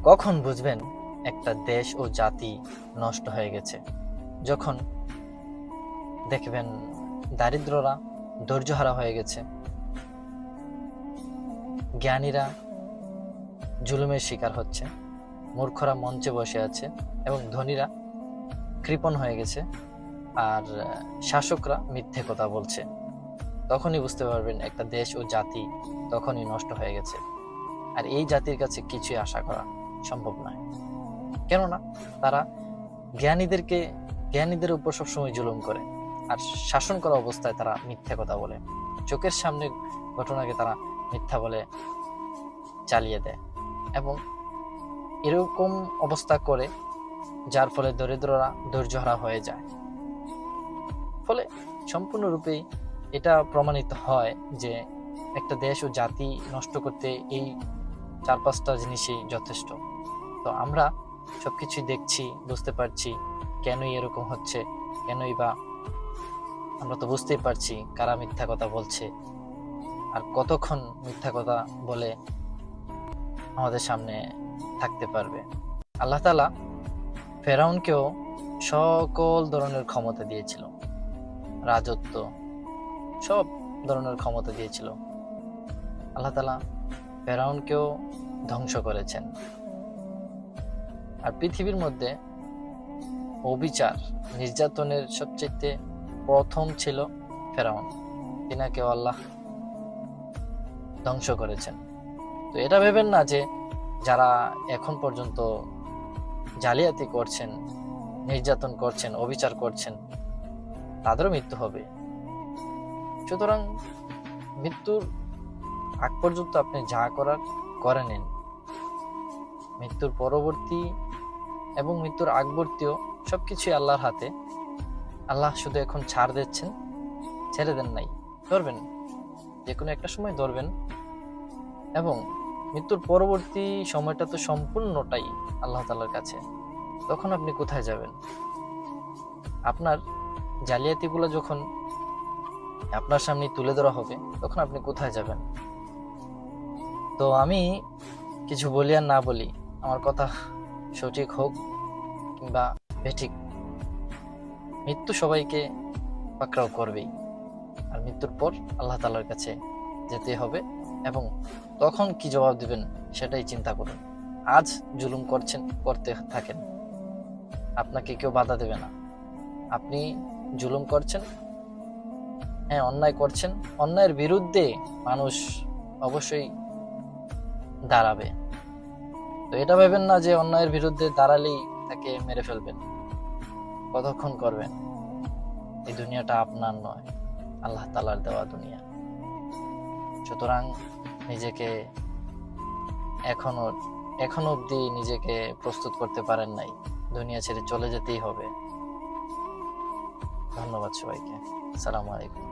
কখন বুঝবেন একটা দেশ ও জাতি নষ্ট হয়ে গেছে? যখন দেখবেন দারিদ্ররা ধৈর্যহারা হয়ে গেছে, জ্ঞানীরা জুলুমের শিকার হচ্ছে, মূর্খরা মঞ্চে বসে আছে এবং ধনীরা কৃপণ হয়ে গেছে, আর শাসকরা মিথ্যে কথা বলছে। তখনই বুঝতে পারবেন একটা দেশ ও জাতি তখনই নষ্ট হয়ে গেছে। আর এই জাতির কাছে কিছুই আশা করা সম্ভব নয়, কেননা তারা জ্ঞানীদের উপর সবসময় জুলুম করে, আর শাসন করা অবস্থায় তারা মিথ্যে কথা বলে, চোখের সামনে ঘটনাকে তারা মিথ্যা বলে চালিয়ে দেয় এবং এরকম অবস্থা করে, যার ফলে দরিদ্ররা ধৈর্যহারা হয়ে যায়। ফলে সম্পূর্ণরূপে এটা প্রমাণিত হয় যে একটা দেশ ও জাতি নষ্ট করতে এই 4-5টা জিনিসই যথেষ্ট। তো আমরা সবকিছুই দেখছি, বুঝতে পারছি কেনই এরকম হচ্ছে, কেনই বা আমরা তো বুঝতেই পারছি কারা মিথ্যা কথা বলছে আর কতক্ষণ মিথ্যা কথা বলে আমাদের সামনে থাকতে পারবে। আল্লাহ তাআলা ফেরাউনকেও সকল ধরনের ক্ষমতা দিয়েছিল, রাজত্ব, সব ধরনের ক্ষমতা দিয়েছিল। আল্লাহ তাআলা ফেরাউনকেও ধ্বংস করেছেন। আর পৃথিবীর মধ্যে অবিচার, নির্যাতনের সবচেয়ে প্রথম ছিল ফেরাউন, তিনাকেও আল্লাহ ধ্বংস করেছেন। তো এটা ভেবেন না যে যারা এখন পর্যন্ত জালিয়াতি করছেন, নির্যাতন করছেন, অবিচার করছেন, তাদেরও মৃত্যু হবে। সুতরাং মৃত্যুর আগ পর্যন্ত আপনি যা করার করে নেন। মৃত্যুর পরবর্তী এবং মৃত্যুর আগবর্তীও সবকিছুই আল্লাহর হাতে। আল্লাহ শুধু এখন ছাড় দিচ্ছেন, ছেড়ে দেন নাই। ধরবেন, যে কোনো একটা সময় ধরবেন, এবং মৃত্যুর পরবর্তী সময়টা তো সম্পূর্ণটাই আল্লাহ তাআলার কাছে। তখন আপনি কোথায় যাবেন? আপনার জালিয়াতিগুলো যখন আপনার সামনে তুলে ধরা হবে, তখন আপনি কোথায় যাবেন? তো আমি কিছু বলি আর না বলি, আমার কথা সঠিক হোক কিংবা বেঠিক, মৃত্যু সবাইকে পাকড়াও করবেই। আর মৃত্যুর পর আল্লাহ তাআলার কাছে যেতে হবে, এবং তখন কি জবাব দিবেন সেটাই চিন্তা করুন। আজ জুলুম করছেন, করতে থাকেন, আপনাকে কেউ বাধা দেবে না। আপনি জুলুম করছেন, হ্যাঁ অন্যায় করছেন, অন্যায়ের বিরুদ্ধে মানুষ অবশ্যই দাঁড়াবে। তো এটা ভেবেন না যে অন্যায়ের বিরুদ্ধে দাঁড়ালেই তাকে মেরে ফেলবেন। কতক্ষণ করবেন? এই দুনিয়াটা আপনার নয়, আল্লাহ তাআলার দেওয়া দুনিয়া। সুতরাং নিজেকে এখনো অবধি নিজেকে প্রস্তুত করতে পারেন নাই, দুনিয়া ছেড়ে চলে যেতেই হবে। ধন্যবাদ সবাইকে। আসসালামু আলাইকুম।